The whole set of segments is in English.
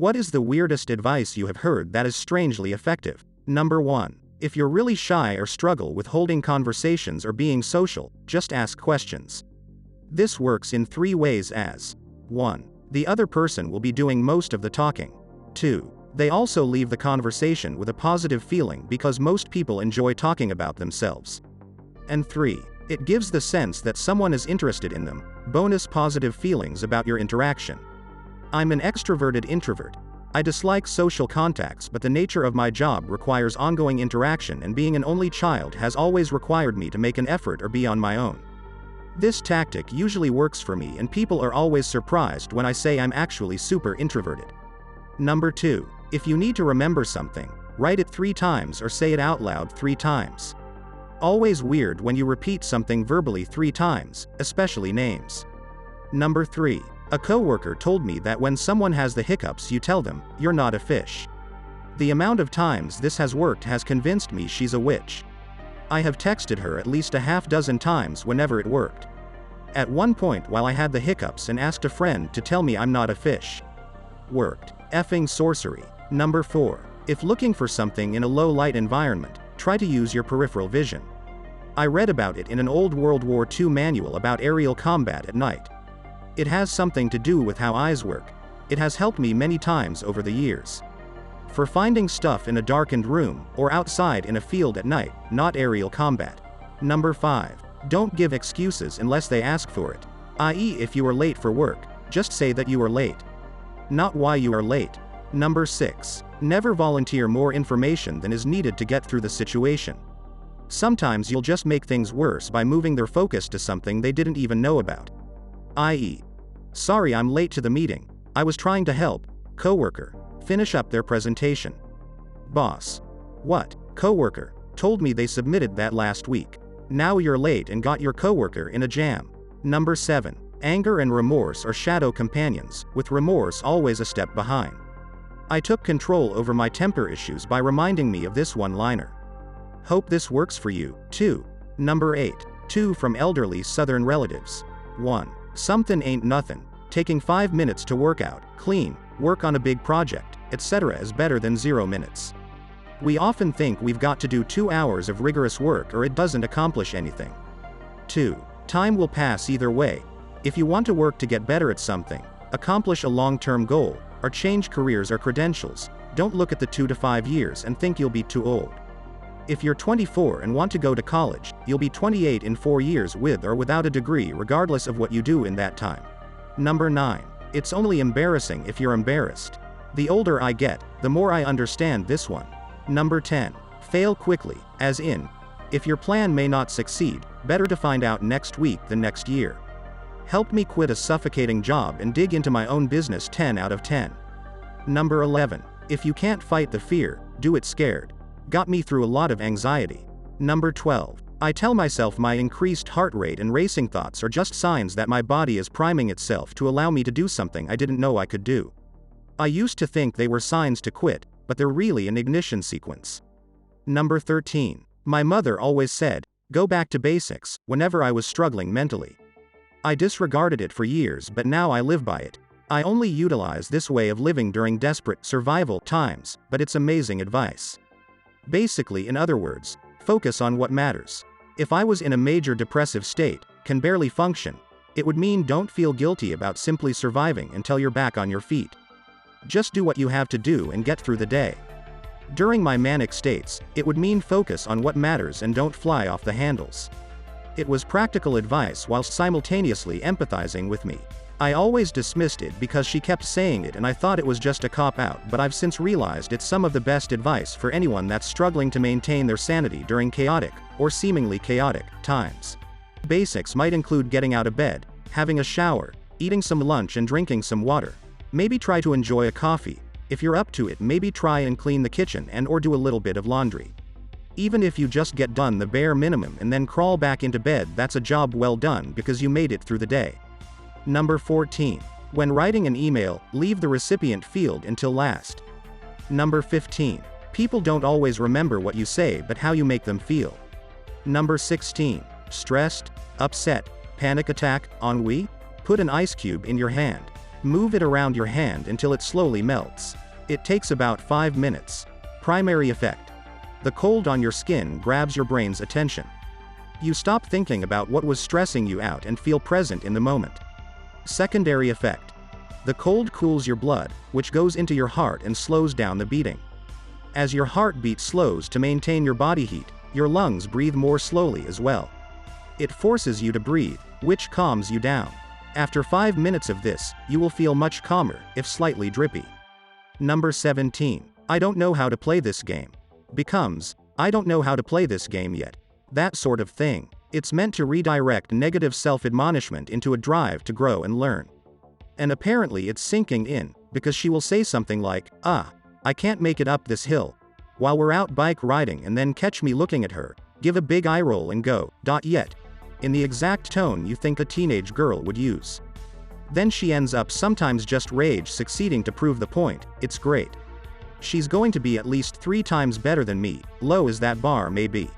What is the weirdest advice you have heard that is strangely effective? Number 1. If you're really shy or struggle with holding conversations or being social, just ask questions. This works in 3 ways as 1. The other person will be doing most of the talking. 2. They also leave the conversation with a positive feeling because most people enjoy talking about themselves. And 3. It gives the sense that someone is interested in them, bonus positive feelings about your interaction. I'm an extroverted introvert. I dislike social contacts, but the nature of my job requires ongoing interaction, and being an only child has always required me to make an effort or be on my own. This tactic usually works for me, and people are always surprised when I say I'm actually super introverted. Number 2. If you need to remember something, write it 3 times or say it out loud 3 times. Always weird when you repeat something verbally 3 times, especially names. Number 3. A coworker told me that when someone has the hiccups, you tell them, "You're not a fish." The amount of times this has worked has convinced me she's a witch. I have texted her at least a half dozen times whenever it worked. At one point while I had the hiccups and asked a friend to tell me I'm not a fish. Worked. Effing sorcery. Number 4. If looking for something in a low light environment, try to use your peripheral vision. I read about it in an old World War II manual about aerial combat at night. It has something to do with how eyes work. It has helped me many times over the years. For finding stuff in a darkened room, or outside in a field at night, not aerial combat. Number 5. Don't give excuses unless they ask for it. I.e., if you are late for work, just say that you are late. Not why you are late. Number 6. Never volunteer more information than is needed to get through the situation. Sometimes you'll just make things worse by moving their focus to something they didn't even know about. I.e., "Sorry I'm late to the meeting. I was trying to help." Coworker. Finish up their presentation. Boss. "What? Coworker told me they submitted that last week. Now you're late and got your coworker in a jam." Number 7. Anger and remorse are shadow companions, with remorse always a step behind. I took control over my temper issues by reminding me of this one-liner. Hope this works for you, too. Number 8. 2 from elderly Southern relatives. 1. Something ain't nothing. Taking 5 minutes to work out, clean, work on a big project, etc. is better than 0 minutes. We often think we've got to do 2 hours of rigorous work or it doesn't accomplish anything. 2. Time will pass either way. If you want to work to get better at something, accomplish a long-term goal, or change careers or credentials, don't look at the 2 to 5 years and think you'll be too old. If you're 24 and want to go to college, you'll be 28 in 4 years with or without a degree, regardless of what you do in that time. Number 9. It's only embarrassing if you're embarrassed. The older I get, the more I understand this one. Number 10. Fail quickly, as in, if your plan may not succeed, better to find out next week than next year. Helped me quit a suffocating job and dig into my own business 10 out of 10. Number 11. If you can't fight the fear, do it scared. Got me through a lot of anxiety. Number 12. I tell myself my increased heart rate and racing thoughts are just signs that my body is priming itself to allow me to do something I didn't know I could do. I used to think they were signs to quit, but they're really an ignition sequence. Number 13. My mother always said, "Go back to basics," whenever I was struggling mentally. I disregarded it for years, but now I live by it. I only utilize this way of living during desperate survival times, but it's amazing advice. Basically, in other words, focus on what matters. If I was in a major depressive state, can barely function, it would mean don't feel guilty about simply surviving until you're back on your feet. Just do what you have to do and get through the day. During my manic states, it would mean focus on what matters and don't fly off the handles. It was practical advice whilst simultaneously empathizing with me. I always dismissed it because she kept saying it and I thought it was just a cop-out, but I've since realized it's some of the best advice for anyone that's struggling to maintain their sanity during chaotic, or seemingly chaotic, times. Basics might include getting out of bed, having a shower, eating some lunch and drinking some water. Maybe try to enjoy a coffee. If you're up to it, maybe try and clean the kitchen and or do a little bit of laundry. Even if you just get done the bare minimum and then crawl back into bed, that's a job well done because you made it through the day. Number 14. When writing an email, leave the recipient field until last. Number 15. People don't always remember what you say but how you make them feel. Number 16. Stressed, upset, panic attack, ennui? Put an ice cube in your hand. Move it around your hand until it slowly melts. It takes about 5 minutes. Primary effect. The cold on your skin grabs your brain's attention. You stop thinking about what was stressing you out and feel present in the moment. Secondary effect. The cold cools your blood, which goes into your heart and slows down the beating. As your heartbeat slows to maintain your body heat, your lungs breathe more slowly as well. It forces you to breathe, which calms you down. After 5 minutes of this, you will feel much calmer, if slightly drippy. Number 17. I don't know how to play this game. Becomes, I don't know how to play this game yet. That sort of thing. It's meant to redirect negative self-admonishment into a drive to grow and learn. And apparently it's sinking in, because she will say something like, I can't make it up this hill, while we're out bike riding, and then catch me looking at her, give a big eye roll and go, yet, in the exact tone you think a teenage girl would use. Then she ends up sometimes just rage succeeding to prove the point. It's great. She's going to be at least 3 times better than me, low as that bar may be.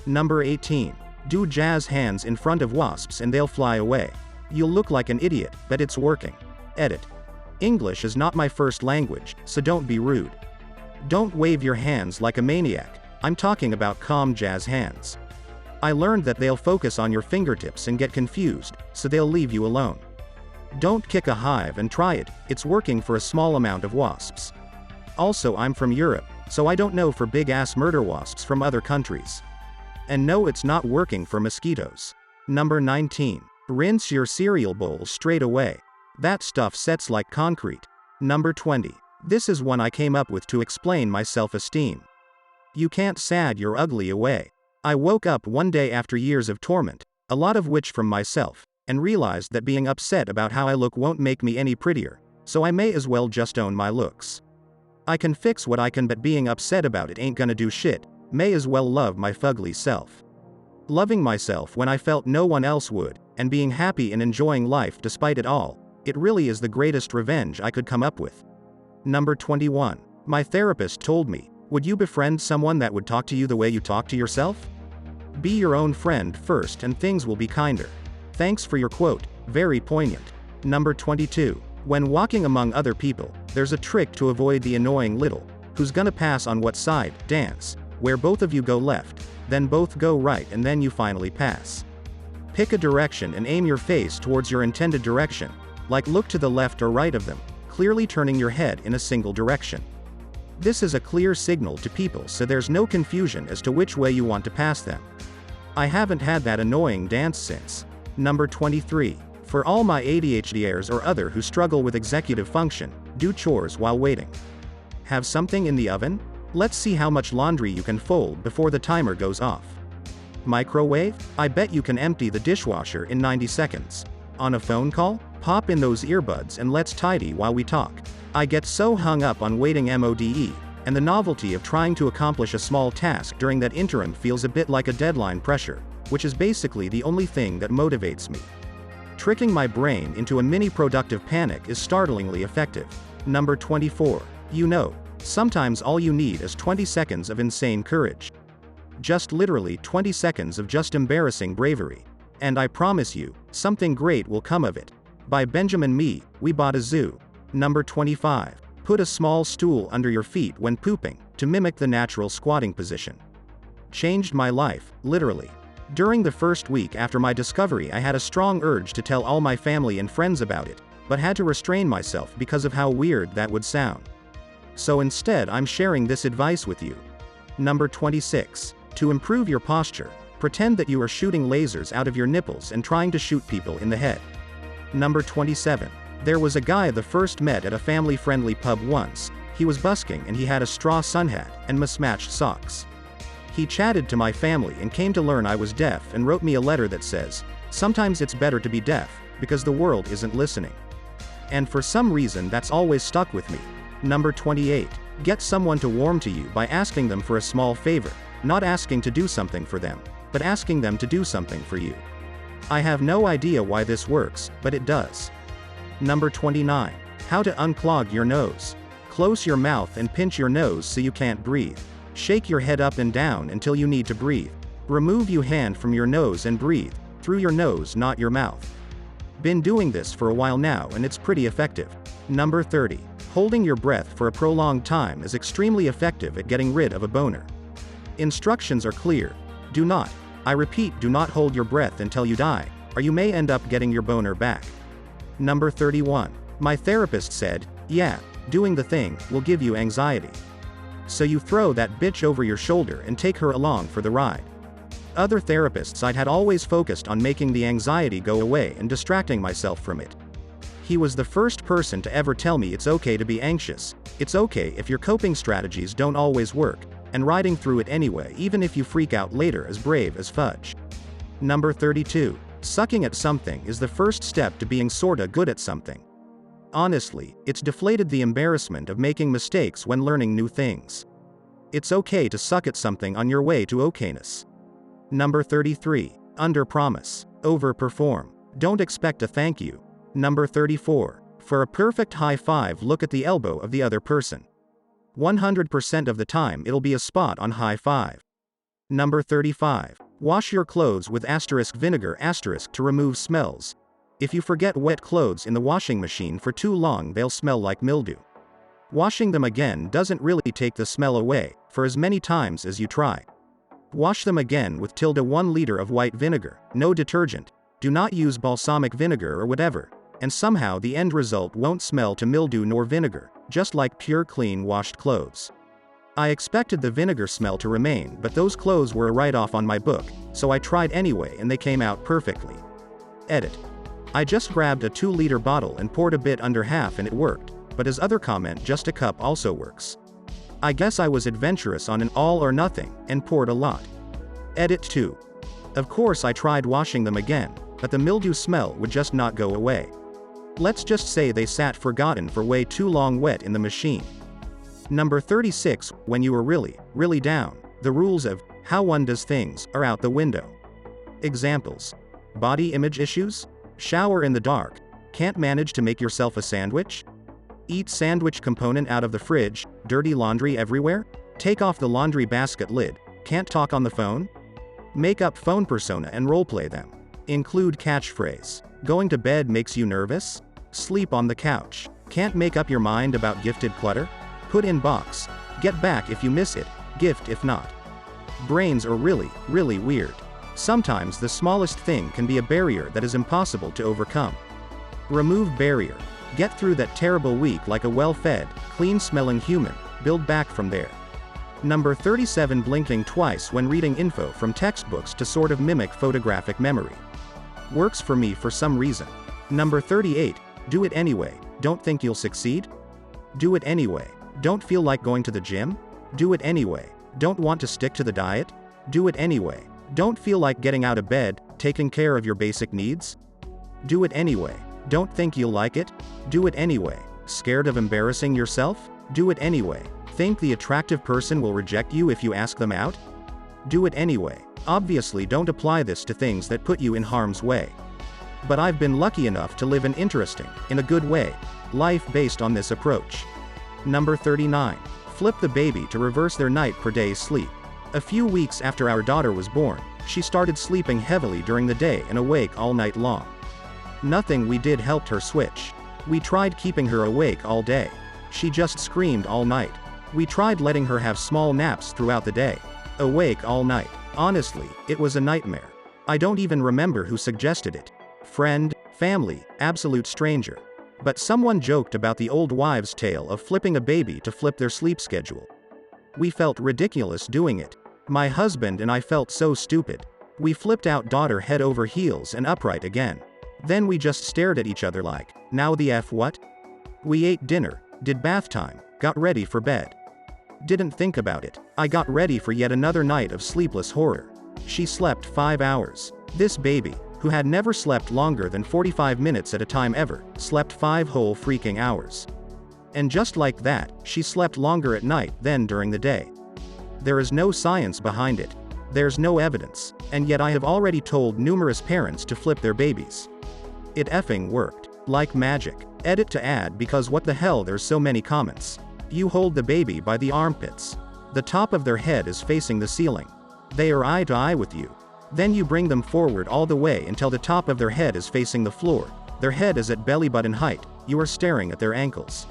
Number 18. Do jazz hands in front of wasps and they'll fly away. You'll look like an idiot, but it's working. Edit. English is not my first language, so don't be rude. Don't wave your hands like a maniac. I'm talking about calm jazz hands. I learned that they'll focus on your fingertips and get confused, so they'll leave you alone. Don't kick a hive and try it, it's working for a small amount of wasps. Also, I'm from Europe, so I don't know for big-ass murder wasps from other countries. And no, it's not working for mosquitoes. Number 19. Rinse your cereal bowl straight away. That stuff sets like concrete. Number 20. This is one I came up with to explain my self-esteem. You can't sad your ugly away. I woke up one day after years of torment, a lot of which from myself, and realized that being upset about how I look won't make me any prettier, so I may as well just own my looks. I can fix what I can, but being upset about it ain't gonna do shit. May as well love my fugly self. Loving myself when I felt no one else would, and being happy and enjoying life despite it all, it really is the greatest revenge I could come up with. Number 21. My therapist told me, would you befriend someone that would talk to you the way you talk to yourself? Be your own friend first and things will be kinder. Thanks for your quote, very poignant. Number 22. When walking among other people, there's a trick to avoid the annoying little, who's gonna pass on what side, dance, where both of you go left, then both go right, and then you finally pass. Pick a direction and aim your face towards your intended direction, like look to the left or right of them, clearly turning your head in a single direction. This is a clear signal to people so there's no confusion as to which way you want to pass them. I haven't had that annoying dance since. Number 23. For all my ADHDers or other who struggle with executive function, do chores while waiting. Have something in the oven? Let's see how much laundry you can fold before the timer goes off. Microwave? I bet you can empty the dishwasher in 90 seconds. On a phone call? Pop in those earbuds and let's tidy while we talk. I get so hung up on waiting MODE, and the novelty of trying to accomplish a small task during that interim feels a bit like a deadline pressure, which is basically the only thing that motivates me. Tricking my brain into a mini-productive panic is startlingly effective. Number 24. You know, sometimes all you need is 20 seconds of insane courage. Just literally 20 seconds of just embarrassing bravery. And I promise you, something great will come of it. By Benjamin Mee, We Bought a Zoo. Number 25. Put a small stool under your feet when pooping, to mimic the natural squatting position. Changed my life, literally. During the first week after my discovery, I had a strong urge to tell all my family and friends about it, but had to restrain myself because of how weird that would sound. So instead, I'm sharing this advice with you. Number 26. To improve your posture, pretend that you are shooting lasers out of your nipples and trying to shoot people in the head. Number 27. There was a guy I first met at a family-friendly pub once. He was busking and he had a straw sun hat and mismatched socks. He chatted to my family and came to learn I was deaf and wrote me a letter that says, sometimes it's better to be deaf, because the world isn't listening. And for some reason that's always stuck with me. Number 28. Get someone to warm to you by asking them for a small favor, not asking to do something for them, but asking them to do something for you. I have no idea why this works, but it does. Number 29. How to unclog your nose. Close your mouth and pinch your nose so you can't breathe. Shake your head up and down until you need to breathe. Remove your hand from your nose and breathe, through your nose, not your mouth. Been doing this for a while now and it's pretty effective. Number 30. Holding your breath for a prolonged time is extremely effective at getting rid of a boner. Instructions are clear. Do not, I repeat, do not hold your breath until you die, or you may end up getting your boner back. Number 31. My therapist said, yeah, doing the thing will give you anxiety. So you throw that bitch over your shoulder and take her along for the ride. Other therapists I'd had always focused on making the anxiety go away and distracting myself from it. He was the first person to ever tell me it's okay to be anxious, it's okay if your coping strategies don't always work, and riding through it anyway even if you freak out later is brave as fudge. Number 32. Sucking at something is the first step to being sorta good at something. Honestly, it's deflated the embarrassment of making mistakes when learning new things. It's okay to suck at something on your way to okayness. Number 33. Underpromise. Overperform. Don't expect a thank you. Number 34. For a perfect high five, look at the elbow of the other person. 100% of the time it'll be a spot on high five. Number 35. Wash your clothes with vinegar to remove smells. If you forget wet clothes in the washing machine for too long, they'll smell like mildew. Washing them again doesn't really take the smell away, for as many times as you try. Wash them again with 1 liter of white vinegar, no detergent, do not use balsamic vinegar or whatever, and somehow the end result won't smell to mildew nor vinegar, just like pure clean washed clothes. I expected the vinegar smell to remain, but those clothes were a write-off on my book, so I tried anyway and they came out perfectly. Edit. I just grabbed a 2-liter bottle and poured a bit under half and it worked, but his other comment, just a cup, also works. I guess I was adventurous on an all or nothing, and poured a lot. Edit 2. Of course I tried washing them again, but the mildew smell would just not go away. Let's just say they sat forgotten for way too long wet in the machine. Number 36. When you are really, really down, the rules of how one does things are out the window. Examples. Body image issues? Shower in the dark. Can't manage to make yourself a sandwich? Eat sandwich component out of the fridge. Dirty laundry everywhere? Take off the laundry basket lid. Can't talk on the phone? Make up phone persona and roleplay them. Include catchphrase. Going to bed makes you nervous? Sleep on the couch. Can't make up your mind about gifted clutter? Put in box. Get back if you miss it. Gift if not. Brains are really, really weird. Sometimes the smallest thing can be a barrier that is impossible to overcome. Remove barrier. Get through that terrible week like a well-fed, clean-smelling human. Build back from there. Number 37. Blinking twice when reading info from textbooks to sort of mimic photographic memory. Works for me for some reason. Number 38. Do it anyway. Don't think you'll succeed? Do it anyway. Don't feel like going to the gym? Do it anyway. Don't want to stick to the diet? Do it anyway. Don't feel like getting out of bed, taking care of your basic needs? Do it anyway. Don't think you'll like it? Do it anyway. Scared of embarrassing yourself? Do it anyway. Think the attractive person will reject you if you ask them out? Do it anyway. Obviously don't apply this to things that put you in harm's way. But I've been lucky enough to live an interesting, in a good way, life based on this approach. Number 39. Flip the baby to reverse their night per day sleep. A few weeks after our daughter was born, she started sleeping heavily during the day and awake all night long. Nothing we did helped her switch. We tried keeping her awake all day. She just screamed all night. We tried letting her have small naps throughout the day. Awake all night. Honestly, it was a nightmare. I don't even remember who suggested it. Friend, family, absolute stranger. But someone joked about the old wives' tale of flipping a baby to flip their sleep schedule. We felt ridiculous doing it. My husband and I felt so stupid. We flipped out daughter head over heels and upright again. Then we just stared at each other like, now the F what? We ate dinner, did bath time, got ready for bed. Didn't think about it. I got ready for yet another night of sleepless horror. She slept 5 hours. This baby, who had never slept longer than 45 minutes at a time ever, slept 5 whole freaking hours. And just like that, she slept longer at night than during the day. There is no science behind it. There's no evidence, and yet I have already told numerous parents to flip their babies. It effing worked. Like magic. Edit to add because what the hell, there's so many comments. You hold the baby by the armpits. The top of their head is facing the ceiling. They are eye to eye with you. Then you bring them forward all the way until the top of their head is facing the floor, their head is at belly button height, you are staring at their ankles.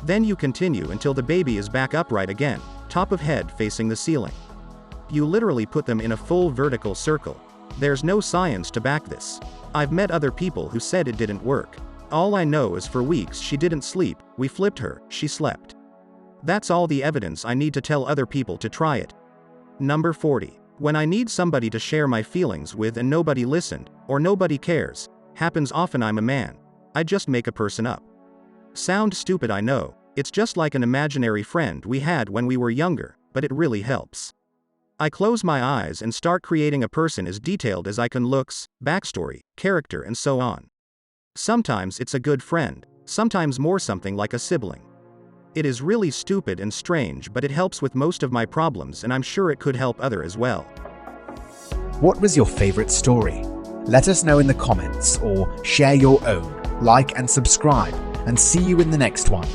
Then you continue until the baby is back upright again, top of head facing the ceiling. You literally put them in a full vertical circle. There's no science to back this. I've met other people who said it didn't work. All I know is for weeks she didn't sleep, we flipped her, she slept. That's all the evidence I need to tell other people to try it. Number 40. When I need somebody to share my feelings with and nobody listened, or nobody cares, happens often. I'm a man. I just make a person up. Sound stupid, I know, it's just like an imaginary friend we had when we were younger, but it really helps. I close my eyes and start creating a person as detailed as I can: looks, backstory, character, and so on. Sometimes it's a good friend, sometimes more something like a sibling. It is really stupid and strange, but it helps with most of my problems, and I'm sure it could help others as well. What was your favorite story? Let us know in the comments or share your own. Like and subscribe, and see you in the next one.